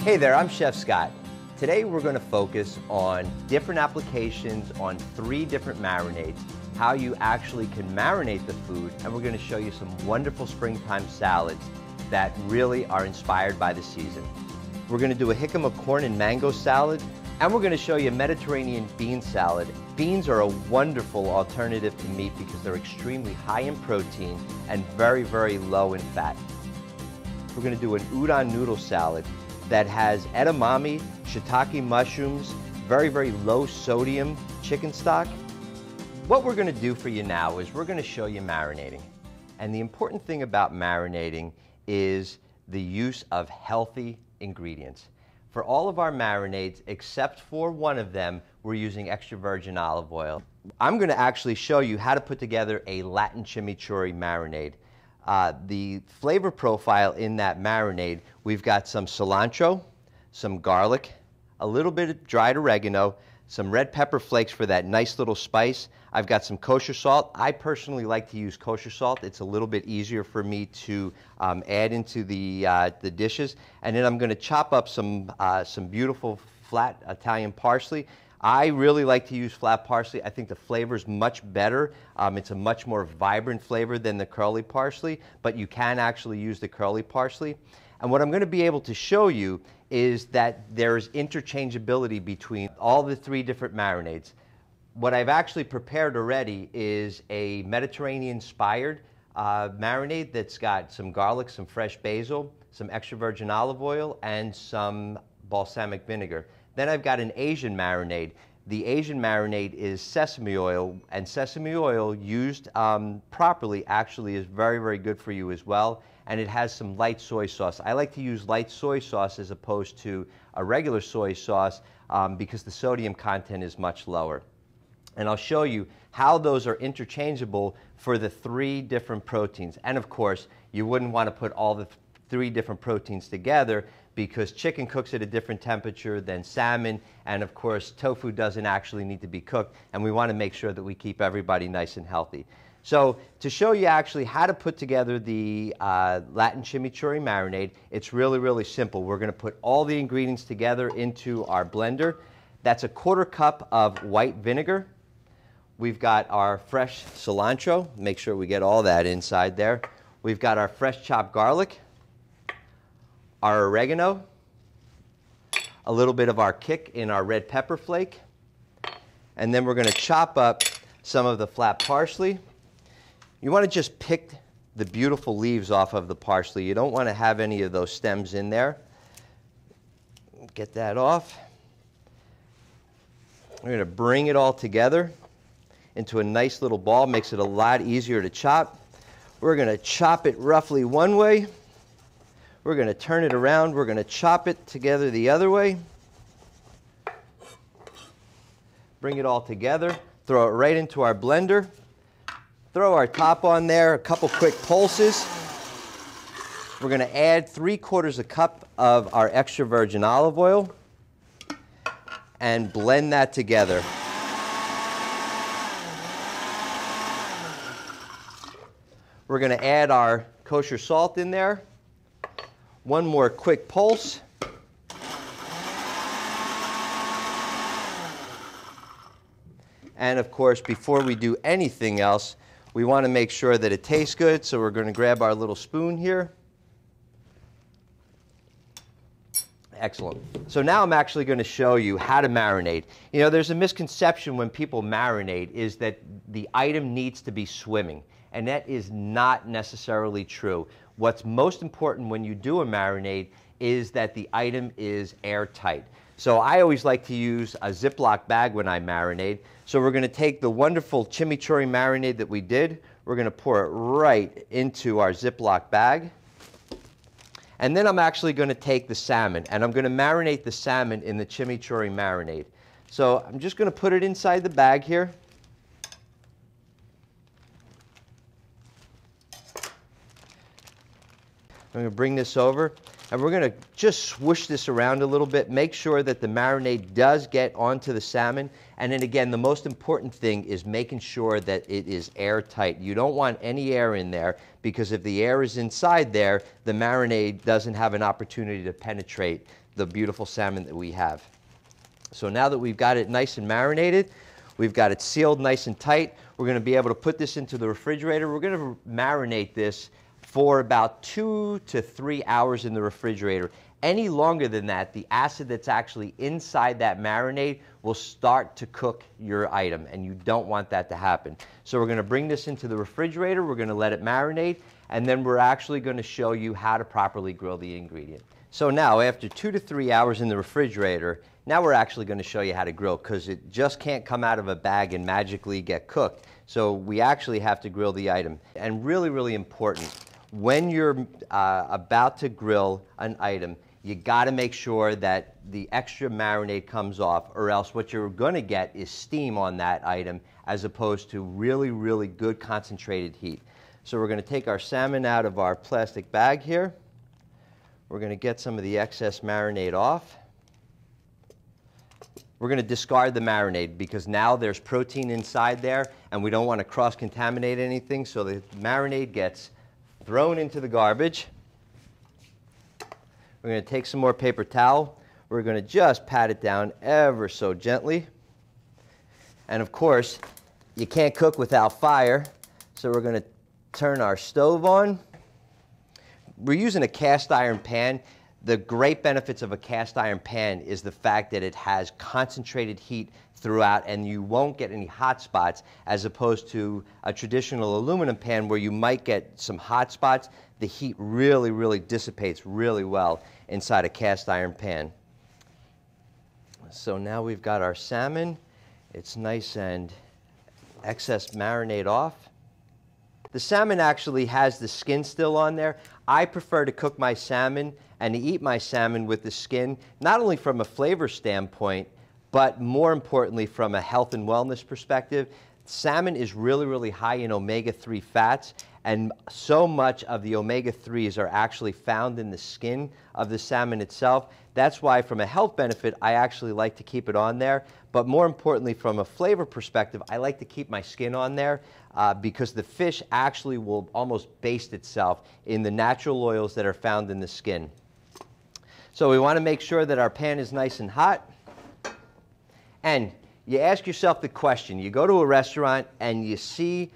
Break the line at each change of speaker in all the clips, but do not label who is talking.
Hey there, I'm Chef Scott. Today we're going to focus on different applications on 3 different marinades, how you actually can marinate the food, and we're going to show you some wonderful springtime salads that really are inspired by the season. We're going to do a jicama corn and mango salad, and we're going to show you a Mediterranean bean salad. Beans are a wonderful alternative to meat because they're extremely high in protein and very, very low in fat. We're going to do an udon noodle salad that has edamame, shiitake mushrooms, very, very low sodium chicken stock. What we're going to do for you now is we're going to show you marinating. And the important thing about marinating is the use of healthy ingredients. For all of our marinades, except for one of them, we're using extra virgin olive oil. I'm going to actually show you how to put together a Latin chimichurri marinade. The flavor profile in that marinade, we've got some cilantro, some garlic, a little bit of dried oregano, some red pepper flakes for that nice little spice. I've got some kosher salt. I personally like to use kosher salt. It's a little bit easier for me to add into the dishes. And then I'm going to chop up some beautiful flat Italian parsley. I really like to use flat parsley. I think the flavor is much better. It's a much more vibrant flavor than the curly parsley, but you can actually use the curly parsley. And what I'm going to be able to show you is that there's interchangeability between all the 3 different marinades. What I've actually prepared already is a Mediterranean-inspired marinade that's got some garlic, some fresh basil, some extra virgin olive oil, and some balsamic vinegar. Then I've got an Asian marinade. The Asian marinade is sesame oil, and sesame oil used properly actually is very, very good for you as well. And it has some light soy sauce. I like to use light soy sauce as opposed to a regular soy sauce because the sodium content is much lower. And I'll show you how those are interchangeable for the 3 different proteins. And of course, you wouldn't want to put all the 3 different proteins together because chicken cooks at a different temperature than salmon, and of course tofu doesn't actually need to be cooked, and we want to make sure that we keep everybody nice and healthy. So to show you actually how to put together the Latin chimichurri marinade, it's really, really simple. We're going to put all the ingredients together into our blender. That's a 1/4 cup of white vinegar. We've got our fresh cilantro. Make sure we get all that inside there. We've got our fresh chopped garlic, our oregano, a little bit of our kick in our red pepper flake, and then we're going to chop up some of the flat parsley. You want to just pick the beautiful leaves off of the parsley. You don't want to have any of those stems in there. Get that off. We're going to bring it all together into a nice little ball. Makes it a lot easier to chop. We're going to chop it roughly one way. We're going to turn it around. We're going to chop it together the other way. Bring it all together. Throw it right into our blender. Throw our top on there, a couple quick pulses. We're going to add 3/4 cup of our extra virgin olive oil and blend that together. We're going to add our kosher salt in there. One more quick pulse. And of course, before we do anything else, we want to make sure that it tastes good, so we're going to grab our little spoon here. Excellent. So now I'm actually going to show you how to marinate. You know, there's a misconception when people marinate is that the item needs to be swimming, and that is not necessarily true. What's most important when you do a marinade is that the item is airtight. So I always like to use a Ziploc bag when I marinate. So we're going to take the wonderful chimichurri marinade that we did. We're going to pour it right into our Ziploc bag. And then I'm actually going to take the salmon, and I'm going to marinate the salmon in the chimichurri marinade. So I'm just going to put it inside the bag here. I'm going to bring this over, and we're going to just swoosh this around a little bit, make sure that the marinade does get onto the salmon. And then again, the most important thing is making sure that it is airtight. You don't want any air in there, because if the air is inside there, the marinade doesn't have an opportunity to penetrate the beautiful salmon that we have. So now that we've got it nice and marinated, we've got it sealed nice and tight, we're going to be able to put this into the refrigerator. We're going to marinate this for about 2 to 3 hours in the refrigerator. Any longer than that, the acid that's actually inside that marinade will start to cook your item, and you don't want that to happen. So we're going to bring this into the refrigerator, we're going to let it marinate, and then we're actually going to show you how to properly grill the ingredient. So now, after 2 to 3 hours in the refrigerator, now we're actually going to show you how to grill, because it just can't come out of a bag and magically get cooked. So we actually have to grill the item. And really, really important, when you're about to grill an item, you got to make sure that the extra marinade comes off, or else what you're going to get is steam on that item as opposed to really, really good concentrated heat. So we're going to take our salmon out of our plastic bag here. We're going to get some of the excess marinade off. We're going to discard the marinade because now there's protein inside there and we don't want to cross-contaminate anything, so the marinade gets thrown into the garbage. We're going to take some more paper towel. We're going to just pat it down ever so gently. And of course, you can't cook without fire, so we're going to turn our stove on. We're using a cast iron pan. The great benefits of a cast iron pan is the fact that it has concentrated heat throughout and you won't get any hot spots, as opposed to a traditional aluminum pan where you might get some hot spots. The heat really, really dissipates really well inside a cast iron pan. So now we've got our salmon. It's nice and excess marinade off. The salmon actually has the skin still on there. I prefer to cook my salmon and to eat my salmon with the skin, not only from a flavor standpoint, but more importantly from a health and wellness perspective. Salmon is really, really high in omega-3 fats, and so much of the omega-3s are actually found in the skin of the salmon itself. That's why, from a health benefit, I actually like to keep it on there. But more importantly, from a flavor perspective, I like to keep my skin on there because the fish actually will almost baste itself in the natural oils that are found in the skin. So we want to make sure that our pan is nice and hot. And you ask yourself the question, you go to a restaurant and you see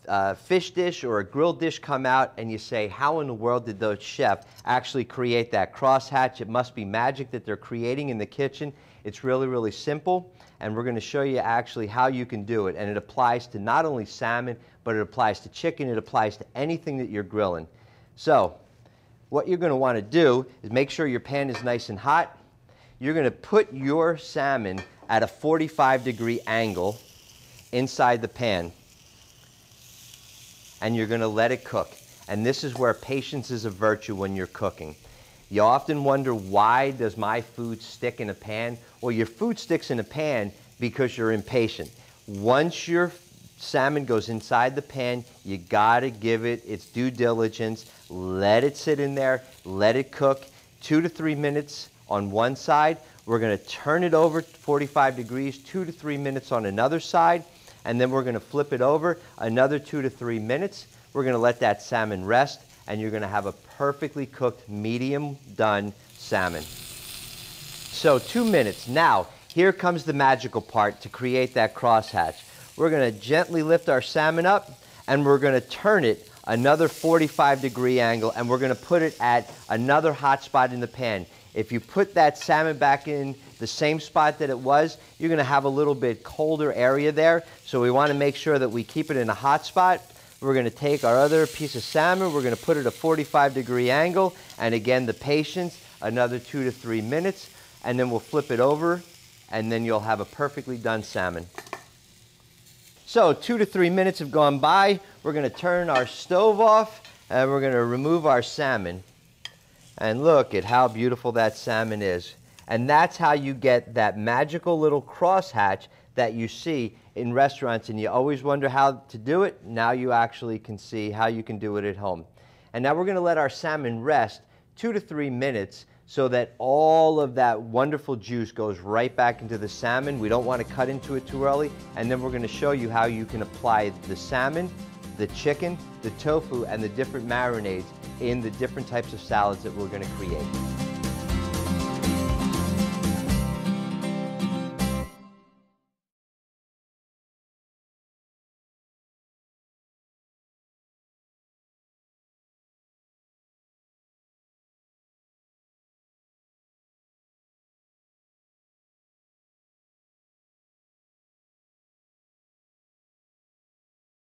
a fish dish or a grilled dish come out and you say, how in the world did the chef actually create that crosshatch? It must be magic that they're creating in the kitchen. It's really, really simple, and we're going to show you actually how you can do it. And it applies to not only salmon, but it applies to chicken, it applies to anything that you're grilling. So what you're going to want to do is make sure your pan is nice and hot. You're going to put your salmon at a 45-degree angle inside the pan, and you're going to let it cook. And this is where patience is a virtue when you're cooking. You often wonder, why does my food stick in a pan? Well, your food sticks in a pan because you're impatient. Once your salmon goes inside the pan, you gotta give it its due diligence. Let it sit in there, let it cook 2 to 3 minutes on one side. We're gonna turn it over 45 degrees, 2 to 3 minutes on another side, and then we're gonna flip it over another 2 to 3 minutes. We're gonna let that salmon rest, and you're gonna have a perfectly cooked, medium done salmon. So 2 minutes. Now, here comes the magical part to create that crosshatch. We're gonna gently lift our salmon up, and we're gonna turn it another 45-degree angle, and we're gonna put it at another hot spot in the pan. If you put that salmon back in the same spot that it was, you're gonna have a little bit colder area there. So we wanna make sure that we keep it in a hot spot. We're gonna take our other piece of salmon, we're gonna put it at a 45-degree angle, and again, the patience, another 2 to 3 minutes, and then we'll flip it over, and then you'll have a perfectly done salmon. So 2 to 3 minutes have gone by. We're gonna turn our stove off, and we're gonna remove our salmon. And look at how beautiful that salmon is. And that's how you get that magical little crosshatch that you see in restaurants, and you always wonder how to do it. Now you actually can see how you can do it at home. And now we're going to let our salmon rest 2 to 3 minutes so that all of that wonderful juice goes right back into the salmon. We don't want to cut into it too early. And then we're going to show you how you can apply the salmon, the chicken, the tofu, and the different marinades in the different types of salads that we're going to create.